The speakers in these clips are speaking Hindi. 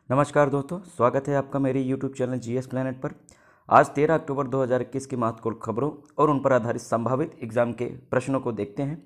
नमस्कार दोस्तों, स्वागत है आपका मेरे YouTube चैनल जीएस प्लैनेट पर। आज 13 अक्टूबर 2021 की महत्वपूर्ण खबरों और उन पर आधारित संभावित एग्जाम के प्रश्नों को देखते हैं।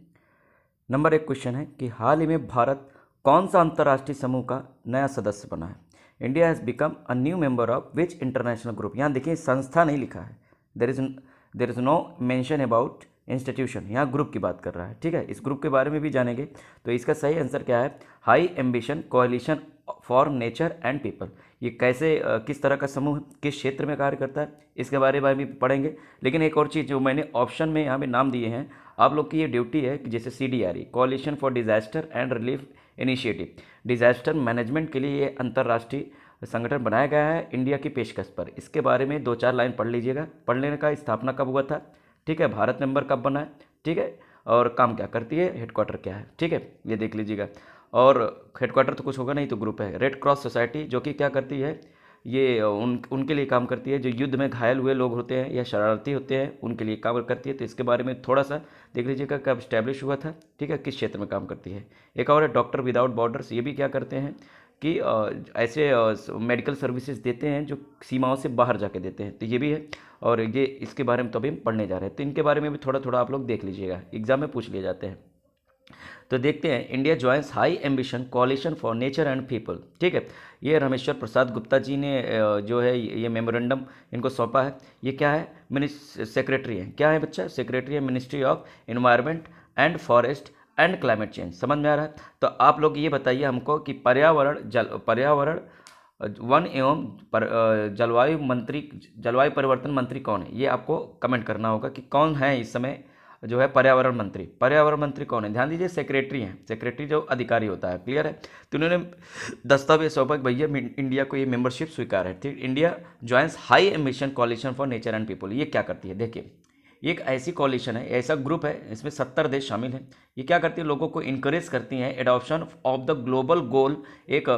नंबर 1 क्वेश्चन है कि हाल ही में भारत कौन सा अंतर्राष्ट्रीय समूह का नया सदस्य बना है। India has become a new member of which international group. यहाँ देखिए संस्था नहीं लिखा है, there is no mention about institution, यहाँ ग्रुप की बात कर रहा है। ठीक है, इस ग्रुप के बारे में भी जानेंगे। तो इसका सही आंसर क्या है? High ambition कोalition for nature and people. ये कैसे किस तरह का समूह है, किस क्षेत्र में कार्य करता है, इसके बारे में भी पढ़ेंगे। लेकिन एक और चीज़ जो मैंने ऑप्शन में यहाँ पे नाम दिए हैं, आप लोग की ये ड्यूटी है कि जैसे CDRE coalition for disaster and relief initiative, disaster management के लिए ये अंतर्राष्ट्रीय संगठन बनाया गया है इंडिया की पेशकश पर। इसके बारे में 2-4 लाइन पढ़ लीजिएगा। पढ़ लेने का स्थापना कब हुआ था, ठीक है, भारत मेंबर कब बना है, ठीक है, और काम क्या करती है, हेडक्वार्टर क्या है, ठीक है, ये देख लीजिएगा। और हेडक्वार्टर तो कुछ होगा नहीं, तो ग्रुप है। रेड क्रॉस सोसाइटी जो कि क्या करती है, ये उनके लिए काम करती है जो युद्ध में घायल हुए लोग होते हैं या शरारती होते हैं, उनके लिए काम करती है। तो इसके बारे में थोड़ा सा देख लीजिएगा, कब स्टैब्लिश हुआ था, ठीक है, किस क्षेत्र में काम करती है। एक और है डॉक्टर विदाउट बॉर्डर्स। ये भी क्या करते हैं कि ऐसे मेडिकल सर्विसेज देते हैं जो सीमाओं से बाहर जाके देते हैं, तो ये भी है। और ये इसके बारे में तो अभी हम पढ़ने जा रहे हैं, तो इनके बारे में भी थोड़ा थोड़ा आप लोग देख लीजिएगा, एग्जाम में पूछ लिए जाते हैं। तो देखते हैं, India joins high ambition कोalition for nature and people. ठीक है, ये रामेश्वर प्रसाद गुप्ता जी ने जो है ये मेमोरेंडम इनको सौंपा है। ये क्या है, सेक्रेटरी है, क्या है बच्चा, सेक्रेटरी है ministry of environment and forest and climate change. समझ में आ रहा है? तो आप लोग ये बताइए हमको कि पर्यावरण वन एवं जलवायु परिवर्तन मंत्री कौन है। ये आपको कमेंट करना होगा कि कौन है इस समय जो है पर्यावरण मंत्री। पर्यावरण मंत्री कौन है? ध्यान दीजिए, सेक्रेटरी हैं, सेक्रेटरी जो अधिकारी होता है। क्लियर है? तो उन्होंने दस्तावेज सौंपा कि भैया इंडिया को ये मेंबरशिप स्वीकार है। ठीक, India joins high ambition कोalition for nature and people. ये क्या करती है, देखिए, ये एक ऐसी कोalition है, ऐसा ग्रुप है, इसमें 70 देश शामिल हैं। ये क्या करती है, लोगों को इनकरेज करती हैं एडॉप्शन ऑफ द ग्लोबल गोल, एक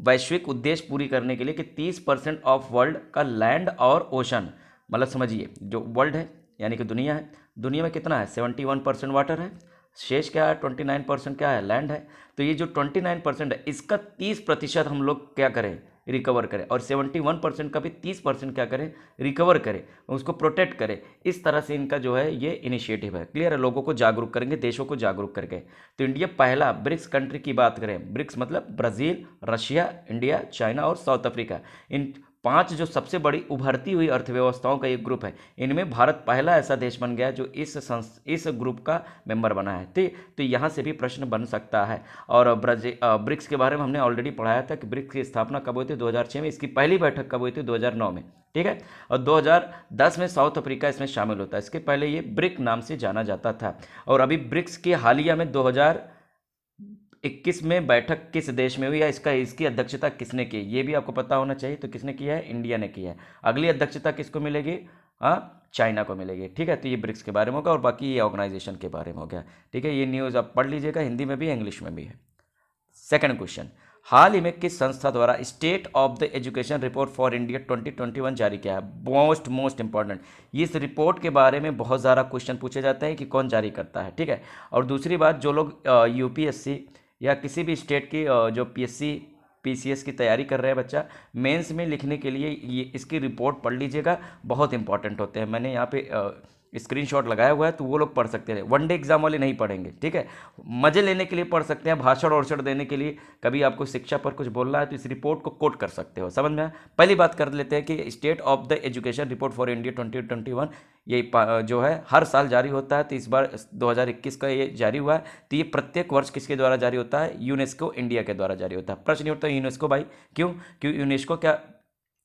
वैश्विक उद्देश्य पूरी करने के लिए कि 30% ऑफ वर्ल्ड का लैंड और ओशन, मतलब समझिए जो वर्ल्ड है यानी कि दुनिया है, दुनिया में कितना है, 71% वाटर है, शेष क्या है, 29% क्या है, लैंड है। तो ये जो 29% है, इसका 30% हम लोग क्या करें, रिकवर करें, और 71% का भी 30% क्या करें, रिकवर करें, उसको प्रोटेक्ट करें। इस तरह से इनका जो है ये इनिशिएटिव है। क्लियर है? लोगों को जागरूक करेंगे, देशों को जागरूक करके। तो इंडिया पहला ब्रिक्स कंट्री की बात करें, ब्रिक्स मतलब ब्राज़ील, रशिया, इंडिया, चाइना और साउथ अफ्रीका, इन 5 जो सबसे बड़ी उभरती हुई अर्थव्यवस्थाओं का एक ग्रुप है, इनमें भारत पहला ऐसा देश बन गया जो इस ग्रुप का मेंबर बना है। ठीक, तो यहाँ से भी प्रश्न बन सकता है। और ब्रिक्स के बारे में हमने ऑलरेडी पढ़ाया था कि ब्रिक्स की स्थापना कब हुई थी, 2006 में। इसकी पहली बैठक कब हुई थी, 2009 में। ठीक है, और 2010 में साउथ अफ्रीका इसमें शामिल होता है। इसके पहले ये ब्रिक नाम से जाना जाता था। और अभी ब्रिक्स के हालिया में 2021 में बैठक किस देश में हुई है, इसकी अध्यक्षता किसने की, ये भी आपको पता होना चाहिए। तो किसने किया है, इंडिया ने किया है। अगली अध्यक्षता किसको मिलेगी, चाइना को मिलेगी। ठीक है, तो ये ब्रिक्स के बारे में होगा, और बाकी ये ऑर्गेनाइजेशन के बारे में हो गया। ठीक है, ये न्यूज़ आप पढ़ लीजिएगा, हिंदी में भी इंग्लिश में भी है। सेकंड क्वेश्चन, हाल ही में किस संस्था द्वारा state of the education report for India 2021 जारी किया है? मोस्ट इंपॉर्टेंट, इस रिपोर्ट के बारे में बहुत ज़्यादा क्वेश्चन पूछे जाते हैं कि कौन जारी करता है। ठीक है, और दूसरी बात, जो लोग UPSC या किसी भी स्टेट की जो PSC PCS की तैयारी कर रहे हैं बच्चा, मेंस में लिखने के लिए ये इसकी रिपोर्ट पढ़ लीजिएगा, बहुत इंपॉर्टेंट होते हैं। मैंने यहाँ पे स्क्रीनशॉट लगाया हुआ है, तो वो लोग पढ़ सकते हैं। वनडे एग्जाम वाले नहीं पढ़ेंगे, ठीक है, मजे लेने के लिए पढ़ सकते हैं, भाषण और देने के लिए, कभी आपको शिक्षा पर कुछ बोलना है तो इस रिपोर्ट को कोट कर सकते हो। समझ में आया? पहली बात कर लेते हैं कि state of the education report for India 2021 ये जो है हर साल जारी होता है। तो इस बार 2021 का ये जारी हुआ है। तो ये प्रत्येक वर्ष किसके द्वारा जारी होता है, यूनेस्को इंडिया के द्वारा जारी होता है। प्रश्न नहीं उठता यूनेस्को भाई, क्यों? क्यों यूनेस्को क्या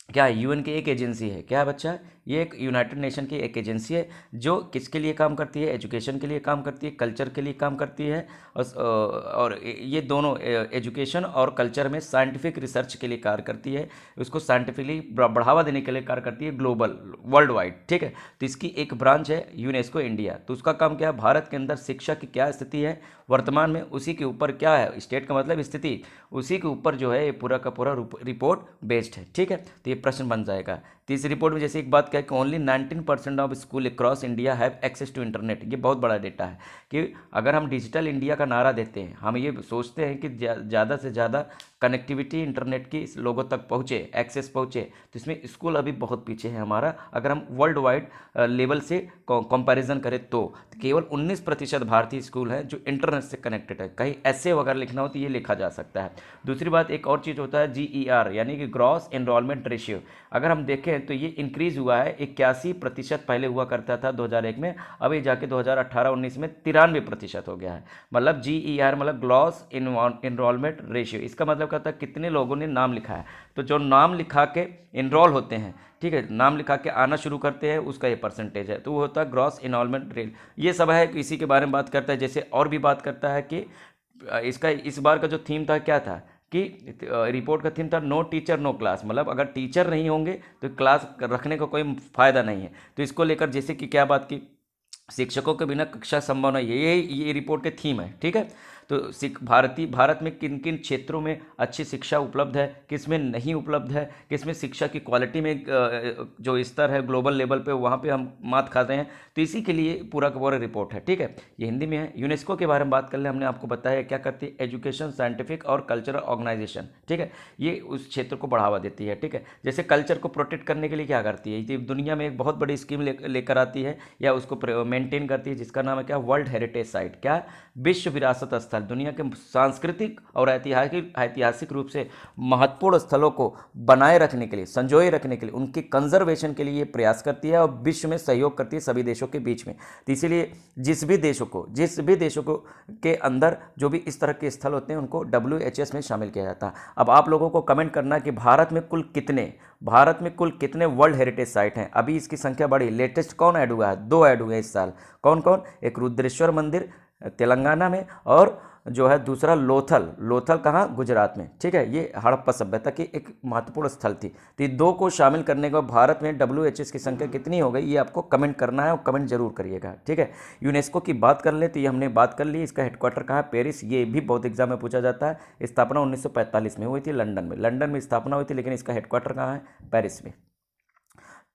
क्या है, UN की एक एजेंसी है। क्या है बच्चा, ये एक यूनाइटेड नेशन की एक एजेंसी है जो किसके लिए काम करती है, एजुकेशन के लिए काम करती है, कल्चर के लिए काम करती है। और ये दोनों एजुकेशन और कल्चर में साइंटिफिक रिसर्च के लिए कार्य करती है, उसको साइंटिफिकली बढ़ावा देने के लिए कार्य करती है, ग्लोबल वर्ल्ड वाइड। ठीक है, तो इसकी एक ब्रांच है यूनेस्को इंडिया। तो उसका काम क्या है, भारत के अंदर शिक्षा की क्या स्थिति है वर्तमान में, उसी के ऊपर क्या है, स्टेट का मतलब स्थिति, उसी के ऊपर जो है ये पूरा का पूरा रिपोर्ट बेस्ड है। ठीक है, तो ये प्रश्न बन जाएगा। तो इस रिपोर्ट में जैसे एक बात क्या है कि only 19% of school across India have access to internet. ये बहुत बड़ा डेटा है कि अगर हम डिजिटल इंडिया का नारा देते हैं, हम ये सोचते हैं कि ज़्यादा से ज़्यादा कनेक्टिविटी इंटरनेट की लोगों तक पहुँचे, एक्सेस पहुँचे, तो इसमें स्कूल अभी बहुत पीछे है हमारा। अगर हम वर्ल्ड वाइड लेवल से कंपैरिजन करें तो केवल 19% भारतीय स्कूल हैं जो इंटरनेट से कनेक्टेड है। कहीं ऐसे वगैरह लिखना हो तो ये लिखा जा सकता है। दूसरी बात, एक और चीज़ होता है GER यानी कि ग्रॉस एनरोलमेंट रेशियो। अगर हम देखें तो ये इंक्रीज हुआ है, 81% पहले हुआ करता था 2001 में, अब ये जाके 2018-19 में 93% हो गया है। मतलब GER मतलब ग्रॉस एनरोलमेंट रेशियो, इसका मतलब क्या होता है, कितने लोगों ने नाम लिखा है। तो जो नाम लिखा के इनरोल होते हैं, ठीक है, नाम लिखा के आना शुरू करते हैं, उसका ये परसेंटेज है, तो वो होता है ग्रॉस इनरोलमेंट रेट। ये सब है, इसी के बारे में बात करता है। जैसे और भी बात करता है कि इसका इस बार का जो थीम था क्या था कि रिपोर्ट का थीम था नो टीचर नो क्लास, मतलब अगर टीचर नहीं होंगे तो क्लास रखने का कोई फ़ायदा नहीं है। तो इसको लेकर जैसे कि क्या बात की, शिक्षकों के बिना कक्षा संभव नहीं है, ये रिपोर्ट के थीम है, ठीक है। तो भारत में किन किन क्षेत्रों में अच्छी शिक्षा उपलब्ध है, किस में नहीं उपलब्ध है, किस में शिक्षा की क्वालिटी में जो स्तर है ग्लोबल लेवल पे वहाँ पे हम मात खा रहे हैं, तो इसी के लिए पूरा का पूरा रिपोर्ट है, ठीक है। ये हिंदी में है। यूनेस्को के बारे में बात कर ले, हमने आपको बताया क्या करती है, एजुकेशन, साइंटिफिक और कल्चरल ऑर्गेनाइजेशन, ठीक है। ये उस क्षेत्र को बढ़ावा देती है, ठीक है। जैसे कल्चर को प्रोटेक्ट करने के लिए क्या करती है, ये दुनिया में एक बहुत बड़ी स्कीम लेकर आती है या उसको मेंटेन करती है, जिसका नाम है क्या, वर्ल्ड हेरिटेज साइट, क्या, विश्व विरासत स्थल। दुनिया के सांस्कृतिक और ऐतिहासिक रूप से महत्वपूर्ण स्थलों को बनाए रखने के लिए, संजोए रखने के लिए, उनके कंजर्वेशन के लिए प्रयास करती है और विश्व में सहयोग करती है सभी देशों के बीच में। तो इसीलिए जिस भी देशों को के अंदर जो भी इस तरह के स्थल होते हैं उनको WHS में शामिल किया जाता है। अब आप लोगों को कमेंट करना कि भारत में कुल कितने वर्ल्ड हेरिटेज साइट हैं। अभी इसकी संख्या बढ़ी, लेटेस्ट कौन ऐड हुआ है, 2 ऐड हुए इस साल। कौन कौन, एक रुद्रेश्वर मंदिर तेलंगाना में और जो है दूसरा लोथल कहाँ, गुजरात में, ठीक है। ये हड़प्पा सभ्यता की एक महत्वपूर्ण स्थल थी। तो ये 2 को शामिल करने के बाद भारत में WHS की संख्या कितनी हो गई, ये आपको कमेंट करना है और कमेंट जरूर करिएगा, ठीक है। यूनेस्को की बात कर ले तो ये हमने बात कर ली, इसका हेडक्वार्टर कहाँ है, पेरिस। ये भी बहुत एग्जाम में पूछा जाता है। स्थापना 1945 में हुई थी लंदन में स्थापना हुई थी, लेकिन इसका हेडक्वार्टर कहाँ है, पेरिस में।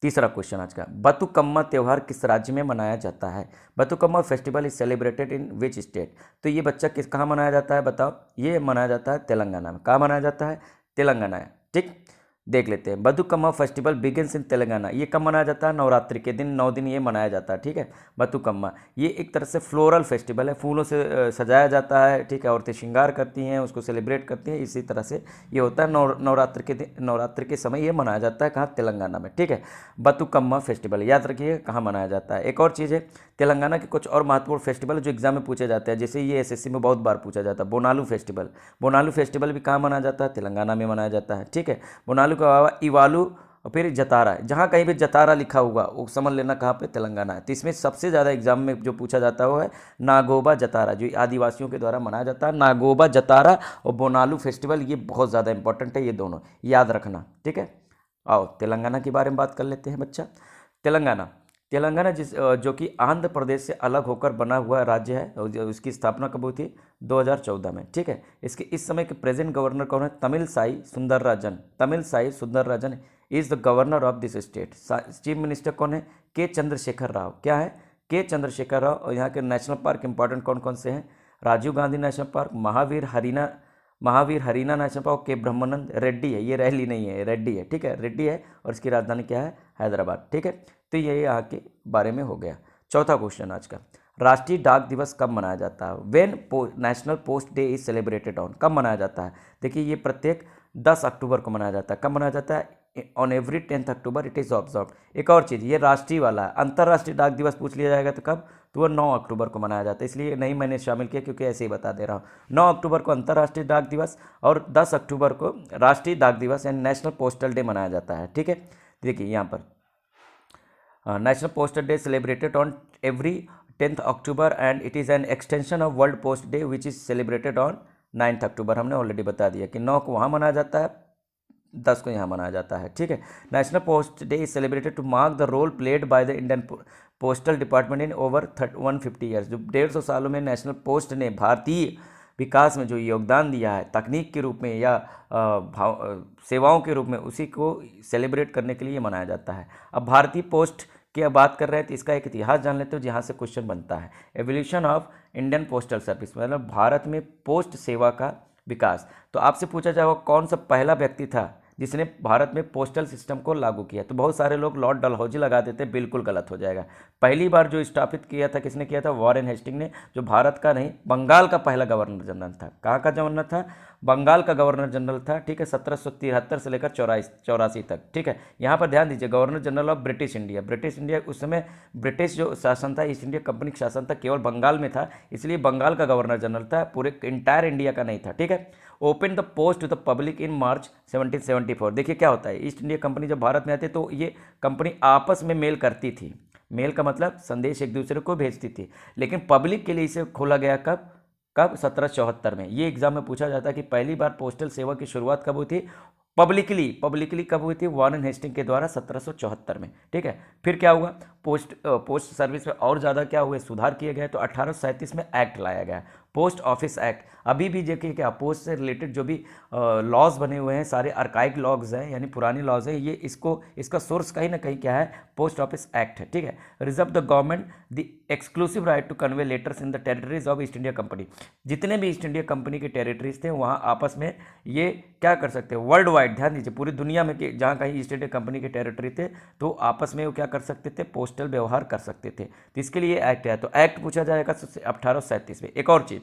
तीसरा क्वेश्चन आज का, बतुकम्मा त्यौहार किस राज्य में मनाया जाता है। Bathukamma festival is celebrated in which state. तो ये बच्चा कहाँ मनाया जाता है, बताओ। ये मनाया जाता है तेलंगाना में। कहाँ मनाया जाता है, तेलंगाना है, ठीक। देख लेते हैं, Bathukamma festival begins in Telangana. ये कब मनाया जाता है, नवरात्रि के दिन, 9 दिन ये मनाया जाता है, ठीक है। बतुकम्मा ये एक तरह से फ्लोरल फेस्टिवल है, फूलों से सजाया जाता है, ठीक है। औरतें श्रृंगार करती हैं, उसको सेलिब्रेट करती हैं, इसी तरह से ये होता है। नवरात्रि के दिन, नवरात्रि के समय ये मनाया जाता है, कहाँ, तेलंगाना में, ठीक है। बतुकम्मा फेस्टिवल याद रखिए कहाँ मनाया जाता है। एक और चीज़ है, तेलंगाना के कुछ और महत्वपूर्ण फेस्टिवल जो एग्जाम में पूछे जाते हैं, जैसे ये SSC में बहुत बार पूछा जाता है, बोनालू फेस्टिवल भी कहाँ मनाया जाता है, तेलंगाना में मनाया जाता है, ठीक है। बोनालू के अलावा इवालू और फिर जतारा, जहाँ कहीं भी जतारा लिखा होगा वो समझ लेना कहाँ पे, तेलंगाना है। तो इसमें सबसे ज़्यादा एग्जाम में जो पूछा जाता है वो है नागोबा जतारा, जो आदिवासियों के द्वारा मनाया जाता है। नागोबा जतारा और बोनालू फेस्टिवल, ये बहुत ज़्यादा इंपॉर्टेंट है, ये दोनों याद रखना, ठीक है। आओ तेलंगाना के बारे में बात कर लेते हैं बच्चा। तेलंगाना जो कि आंध्र प्रदेश से अलग होकर बना हुआ राज्य है, और उसकी स्थापना कब हुई थी, 2014 में, ठीक है। इसके इस समय के प्रेजेंट गवर्नर कौन है, Tamilisai Soundararajan is the governor of this state. Chief minister कौन है, के चंद्रशेखर राव, क्या है, के चंद्रशेखर राव। और यहाँ के नेशनल पार्क इंपॉर्टेंट कौन कौन से हैं, Rajiv Gandhi national park, Mahavir Harina national park, K Brahmananda Reddy है, ये रैली नहीं है, रेड्डी है, ठीक है, रेड्डी है। और इसकी राजधानी क्या है, हैदराबाद, ठीक है। तो ये यहाँ के बारे में हो गया। चौथा क्वेश्चन आज का, राष्ट्रीय डाक दिवस कब मनाया जाता है। When national post day is celebrated on, कब मनाया जाता है। देखिए ये प्रत्येक 10 अक्टूबर को मनाया जाता है। कब मनाया जाता है, on every 10th October it is observe. एक और चीज़, ये राष्ट्रीय वाला है। अंतर्राष्ट्रीय डाक दिवस पूछ लिया जाएगा तो कब, तो वह 9 अक्टूबर को मनाया जाता है, इसलिए नहीं मैंने शामिल किया क्योंकि ऐसे ही बता दे रहा हूँ। 9 अक्टूबर को अंतर्राष्ट्रीय डाक दिवस और 10 अक्टूबर को राष्ट्रीय डाक दिवस यानी नेशनल पोस्टल डे मनाया जाता है, ठीक है। देखिए यहाँ पर national postal day celebrated on every 10th October and it is an extension of world post day which is celebrated on 9th अक्टूबर। हमने ऑलरेडी बता दिया कि 9 को वहाँ मनाया जाता है, 10 को यहाँ मनाया जाता है, ठीक है। National post day is celebrated to mark the role played by the Indian postal department in over 150 years. जो 150 सालों में नेशनल पोस्ट ने भारतीय विकास में जो योगदान दिया है तकनीक के रूप में या सेवाओं के रूप में, उसी को सेलिब्रेट करने के लिए मनाया जाता है। अब भारतीय पोस्ट की बात कर रहे हैं तो इसका एक इतिहास जान लेते हो, जहाँ से क्वेश्चन बनता है। Evolution of Indian postal service, मतलब भारत में पोस्ट सेवा का विकास। तो आपसे पूछा जाएगा कौन सा पहला व्यक्ति था जिसने भारत में पोस्टल सिस्टम को लागू किया। तो बहुत सारे लोग लॉर्ड डलहौजी लगा देते हैं, बिल्कुल गलत हो जाएगा। पहली बार जो स्थापित किया था किसने किया था? वॉरेन हेस्टिंग ने, जो भारत का नहीं बंगाल का पहला गवर्नर जनरल था। कहाँ का गवर्नर था? बंगाल का गवर्नर जनरल था, ठीक है, 1773 से लेकर 84 तक, ठीक है। यहाँ पर ध्यान दीजिए, governor general of British India. British India उस समय ब्रिटिश जो शासन था, ईस्ट इंडिया कंपनी का शासन था, केवल बंगाल में था, इसलिए बंगाल का गवर्नर जनरल था, पूरे इंटायर इंडिया का नहीं था, ठीक है। Open the post to the public in March 1774। देखिए क्या होता है, ईस्ट इंडिया कंपनी जब भारत में आती तो ये कंपनी आपस में मेल करती थी। मेल का मतलब संदेश एक दूसरे को भेजती थी, लेकिन पब्लिक के लिए इसे खोला गया कब? 1774 में। ये एग्जाम में पूछा जाता है कि पहली बार पोस्टल सेवा की शुरुआत कब हुई थी? पब्लिकली कब हुई थी? वॉरेन हेस्टिंग के द्वारा 1774 में, ठीक है। फिर क्या हुआ? पोस्ट सर्विस में और ज़्यादा क्या हुए? सुधार किए गए। तो 1837 में एक्ट लाया गया, पोस्ट ऑफिस एक्ट। अभी भी देखिए क्या, पोस्ट से रिलेटेड जो भी लॉज बने हुए हैं सारे आर्काइक लॉज हैं, यानी पुरानी लॉज है, ये इसका सोर्स कहीं ना कहीं क्या है? पोस्ट ऑफिस एक्ट है, ठीक है। Reserve the government the exclusive right to convey letters in the territories of East India Company. जितने भी ईस्ट इंडिया कंपनी के टेरिटरीज थे वहाँ आपस में ये क्या कर सकते हैं? वर्ल्ड वाइड, ध्यान दीजिए, पूरी दुनिया में कि जहाँ कहीं ईस्ट इंडिया कंपनी के टेरिटरी थे तो आपस में वो क्या कर सकते थे? पोस्टल व्यवहार कर सकते थे। तो इसके लिए एक्ट है। तो एक्ट पूछा जाएगा 1837 में। एक और चीज़,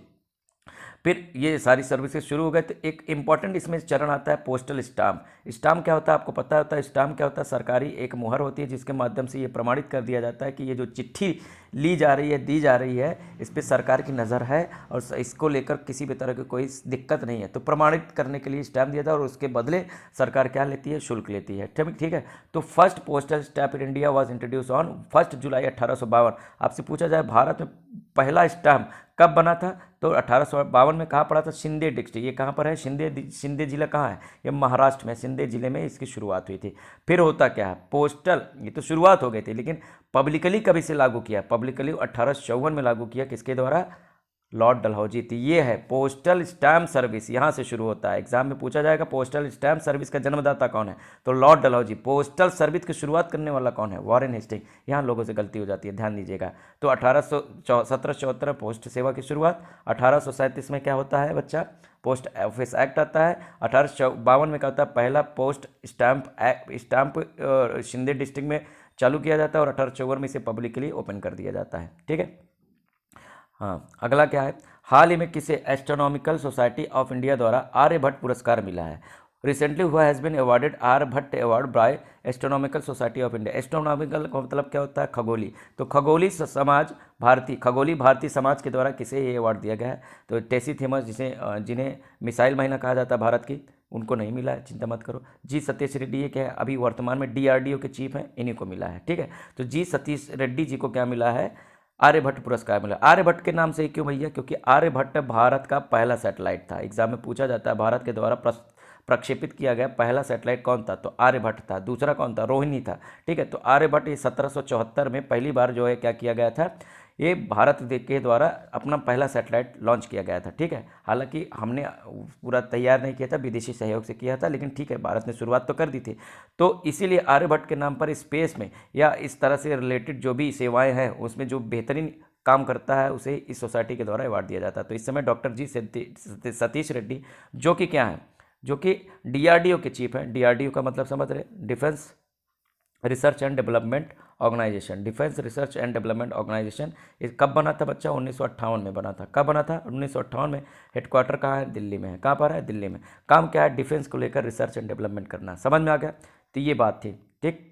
फिर ये सारी सर्विसेज शुरू हो गए तो एक इंपॉर्टेंट इसमें चरण आता है पोस्टल स्टाम्प। स्टाम्प क्या होता है आपको पता होता है? स्टाम्प क्या होता है? सरकारी एक मुहर होती है जिसके माध्यम से ये प्रमाणित कर दिया जाता है कि ये जो चिट्ठी ली जा रही है, दी जा रही है, इस पर सरकार की नज़र है और इसको लेकर किसी भी तरह की कोई दिक्कत नहीं है। तो प्रमाणित करने के लिए स्टैम्प दिया था और उसके बदले सरकार क्या लेती है? शुल्क लेती है, ठीक है। तो first postal stamp in India was introduce on 1 जुलाई 1852। आपसे पूछा जाए भारत में पहला स्टैम्प कब बना था? तो 1852 में कहाँ पड़ा था? शिंदे डिस्ट्रिक्ट। ये कहाँ पर है? शिंदे जिला कहाँ है? ये महाराष्ट्र में, शिंदे जिले में इसकी शुरुआत हुई थी। फिर होता क्या है? पोस्टल, ये तो शुरुआत हो गई थी, लेकिन पब्लिकली कब इसे लागू किया? पब्लिकली 1854 में लागू किया। किसके द्वारा? लॉर्ड डलहौजी थी। ये है पोस्टल स्टैम्प सर्विस, यहाँ से शुरू होता है। एग्जाम में पूछा जाएगा पोस्टल स्टैम्प सर्विस का जन्मदाता कौन है? तो लॉर्ड डलहौजी। पोस्टल सर्विस की शुरुआत करने वाला कौन है? Warren Hasting. यहाँ लोगों से गलती हो जाती है, ध्यान दीजिएगा। तो 1774 पोस्ट सेवा की शुरुआत। 1837 में क्या होता है बच्चा? पोस्ट ऑफिस एक्ट आता है। 1852 में क्या होता है? पहला पोस्ट स्टैम्प शिंदे डिस्ट्रिक्ट में चालू किया जाता है और 1854 में इसे पब्लिकली ओपन कर दिया जाता है, ठीक है। हाँ, अगला क्या है? हाल ही में किसे एस्ट्रोनॉमिकल सोसाइटी ऑफ इंडिया द्वारा आर्यभट्ट पुरस्कार मिला है? रिसेंटली हुआ has been awarded Aryabhata award by astronomical society of India. Astronomical का मतलब क्या होता है? खगोली। तो खगोली भारतीय समाज के द्वारा किसे ये अवार्ड दिया गया है? तो टेसी थॉमस, जिन्हें मिसाइल महीना कहा जाता है भारत की, उनको नहीं मिला है, चिंता मत करो। जी सतीश रेड्डी, ये क्या है? अभी वर्तमान में DRDO के चीफ हैं, इन्हीं को मिला है, ठीक है। तो जी सतीश रेड्डी जी को क्या मिला है? आर्यभट्ट पुरस्कार मिला। आर्यभट्ट के नाम से क्यों भैया? क्योंकि आर्यभट्ट भारत का पहला सैटेलाइट था। एग्जाम में पूछा जाता है भारत के द्वारा प्रक्षेपित किया गया पहला सैटेलाइट कौन था? तो आर्यभट्ट था। दूसरा कौन था? रोहिणी था, ठीक है। तो आर्यभट्ट ये 1774 में पहली बार जो है क्या किया गया था? ये भारत के द्वारा अपना पहला सैटेलाइट लॉन्च किया गया था, ठीक है। हालांकि हमने पूरा तैयार नहीं किया था, विदेशी सहयोग से किया था, लेकिन ठीक है, भारत ने शुरुआत तो कर दी थी। तो इसीलिए आर्यभट्ट के नाम पर स्पेस में या इस तरह से रिलेटेड जो भी सेवाएं हैं उसमें जो बेहतरीन काम करता है उसे इस सोसाइटी के द्वारा अवार्ड दिया जाता है। तो इस समय डॉक्टर जी सतीश रेड्डी, जो कि क्या है? जो कि DRDO के चीफ हैं। DRDO का मतलब समझ रहे? Defence research and development organisation. Defence research and development organisation ये कब बना था बच्चा? 1958 में बना था। कब बना था? 1958 में। हेडक्वार्टर कहाँ है? दिल्ली में है। कहाँ पर है? दिल्ली में। काम क्या है? डिफेंस को लेकर रिसर्च एंड डेवलपमेंट करना। समझ में आ गया? तो ये बात थी, ठीक।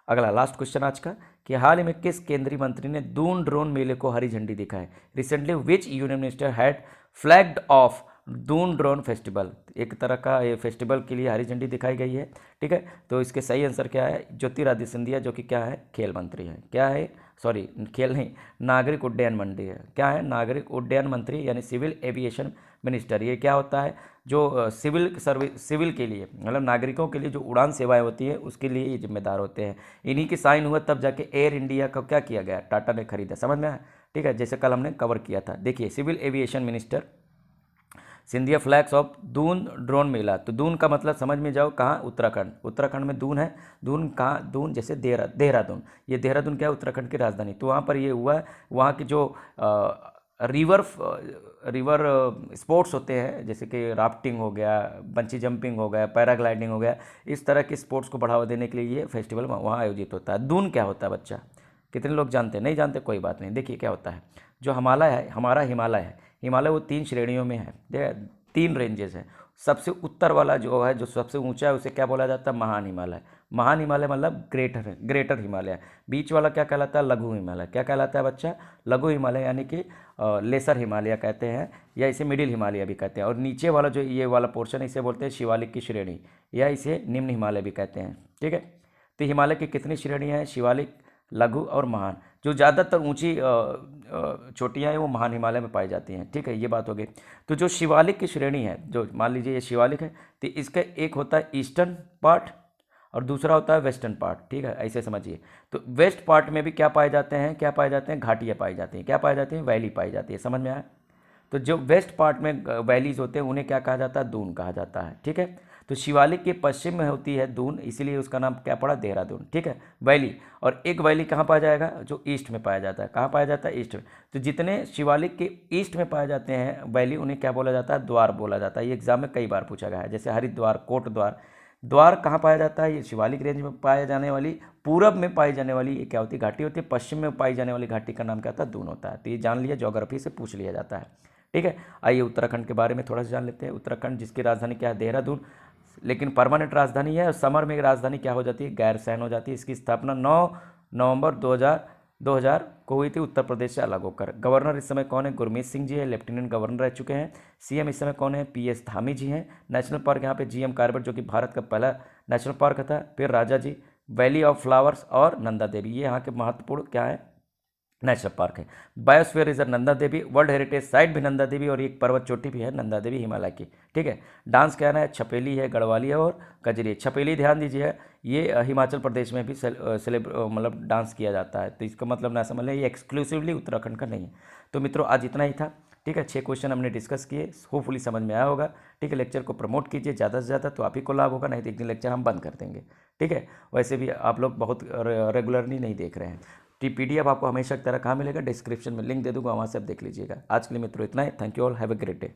अगला लास्ट क्वेश्चन आज का, कि हाल ही में किस केंद्रीय मंत्री ने दून ड्रोन मेले को हरी झंडी दिखाई? Recently which union minister had flagged of Doon drone festival? एक तरह का ये फेस्टिवल के लिए हरी झंडी दिखाई गई है, ठीक है। तो इसके सही आंसर क्या है? ज्योतिरादित्य सिंधिया, जो कि क्या है? खेल मंत्री है। क्या है? सॉरी, खेल नहीं, नागरिक उड्डयन मंत्री है। क्या है? नागरिक उड्डयन मंत्री, यानी सिविल एविएशन मिनिस्टर। ये क्या होता है? जो सिविल के लिए, मतलब नागरिकों के लिए जो उड़ान सेवाएं होती है उसके लिए ये जिम्मेदार होते हैं। इन्हीं की साइन हुआ तब जाके एयर इंडिया का क्या किया गया? टाटा ने खरीदा। समझ में आया? ठीक है, जैसे कल हमने कवर किया था। देखिए, civil aviation minister Scindia flags off Doon drone mela. तो दून का मतलब समझ में जाओ कहाँ? उत्तराखंड। उत्तराखंड में दून है। दून कहाँ? दून जैसे देहरादून। ये देहरादून क्या है? उत्तराखंड की राजधानी। तो वहाँ पर ये हुआ है। वहाँ की जो रिवर रिवर स्पोर्ट्स होते हैं, जैसे कि राफ्टिंग हो गया, बंची जंपिंग हो गया, पैराग्लाइडिंग हो गया, इस तरह के स्पोर्ट्स को बढ़ावा देने के लिए ये फेस्टिवल वहाँ आयोजित होता है। दून क्या होता है बच्चा, कितने लोग जानते हैं? नहीं जानते, कोई बात नहीं। देखिए क्या होता है, जो हिमालय है, हमारा हिमालय है, हिमालय वो 3 श्रेणियों में है, 3 रेंजेस हैं। सबसे उत्तर वाला जो है, जो सबसे ऊंचा है, उसे क्या बोला जाता है? महान हिमालय। महान हिमालय मतलब ग्रेटर है, ग्रेटर हिमालय। बीच वाला क्या कहलाता है? लघु हिमालय। क्या कहलाता है बच्चा? लघु हिमालय, यानी कि लेसर हिमालय कहते हैं, या इसे मिडिल हिमालय भी कहते हैं। और नीचे वाला जो ये वाला पोर्शन, इसे बोलते हैं शिवालिक की श्रेणी, या इसे निम्न हिमालय भी कहते हैं। ठीक है, तो हिमालय की कितनी श्रेणियाँ हैं? शिवालिक, लघु और महान। जो ज़्यादातर ऊंची चोटियाँ हैं वो महान हिमालय में पाई जाती हैं। ठीक है, ये बात हो गई। तो जो शिवालिक की श्रेणी है, जो मान लीजिए ये शिवालिक है, तो इसका एक होता है ईस्टर्न पार्ट और दूसरा होता है वेस्टर्न पार्ट। ठीक है, ऐसे समझिए। तो वेस्ट पार्ट में भी क्या पाए जाते हैं? क्या पाए जाते हैं? घाटियाँ पाई जाती हैं। क्या पाई जाती हैं? वैली पाई जाती है। समझ में आया? तो जो वेस्ट पार्ट में वैलीज होते हैं उन्हें क्या कहा जाता है? दून कहा जाता है। ठीक है, तो शिवालिक के पश्चिम में होती है दून, इसीलिए उसका नाम क्या पड़ा? देहरादून। ठीक है, वैली। और एक वैली कहाँ पाया जाएगा? जो ईस्ट में पाया जाता है। कहाँ पाया जाता है? ईस्ट में। तो जितने शिवालिक के ईस्ट में पाए जाते हैं वैली, उन्हें क्या बोला जाता है? द्वार बोला जाता है। ये एग्जाम में कई बार पूछा गया है, जैसे हरिद्वार, कोट द्वार। द्वार कहाँ पाया जाता है? ये शिवालिक रेंज में पाया जाने वाली, पूरब में पाई जाने वाली ये क्या होती है? घाटी होती है। पश्चिम में पाई जाने वाली घाटी का नाम क्या होता है? दून होता है। तो ये जान लिया, ज्योग्राफी से पूछ लिया जाता है। ठीक है, आइए उत्तराखंड के बारे में थोड़ा सा जान लेते हैं। उत्तराखंड जिसकी राजधानी क्या है? देहरादून, लेकिन परमानेंट राजधानी है। और समर में राजधानी क्या हो जाती है? गैरसैंण हो जाती है। इसकी स्थापना 9 नवंबर 2000 को हुई थी, उत्तर प्रदेश से अलग होकर। गवर्नर इस समय कौन है? गुरमीत सिंह जी है, लेफ्टिनेंट गवर्नर रह चुके हैं। सीएम इस समय कौन है? PS धामी जी हैं। नेशनल पार्क यहाँ पे GM कॉर्बेट, जो कि भारत का पहला नेशनल पार्क था। फिर राजा जी, वैली ऑफ फ्लावर्स और नंदा देवी, ये यहाँ के महत्वपूर्ण क्या है? नेशनल पार्क है। Biosphere reserve Nanda Devi, world heritage site भी नंदा देवी, और एक पर्वत चोटी भी है नंदा देवी हिमालय की। ठीक है, डांस क्या है? छपेली है, गढ़वाली है और कजरी। छपेली ध्यान दीजिए, ये हिमाचल प्रदेश में भी मतलब डांस किया जाता है। तो इसका मतलब ना समझ लें ये एक्सक्लूसिवली उत्तराखंड का नहीं है। तो मित्रों आज इतना ही था। ठीक है, 6 क्वेश्चन हमने डिस्कस किए, होपफुली समझ में आया होगा। ठीक है, लेक्चर को प्रमोट कीजिए ज़्यादा से ज़्यादा, तो आप ही को लाभ होगा, नहीं तो एक दिन लेक्चर हम बंद कर देंगे। ठीक है, वैसे भी आप लोग बहुत रेगुलरली नहीं देख रहे हैं। PDF आपको हमेशा की तरह कहाँ मिलेगा? डिस्क्रिप्शन में लिंक दे दूँगा, वहाँ से आप देख लीजिएगा। आज के लिए मित्रों इतना ही। Thank you all, have a great day.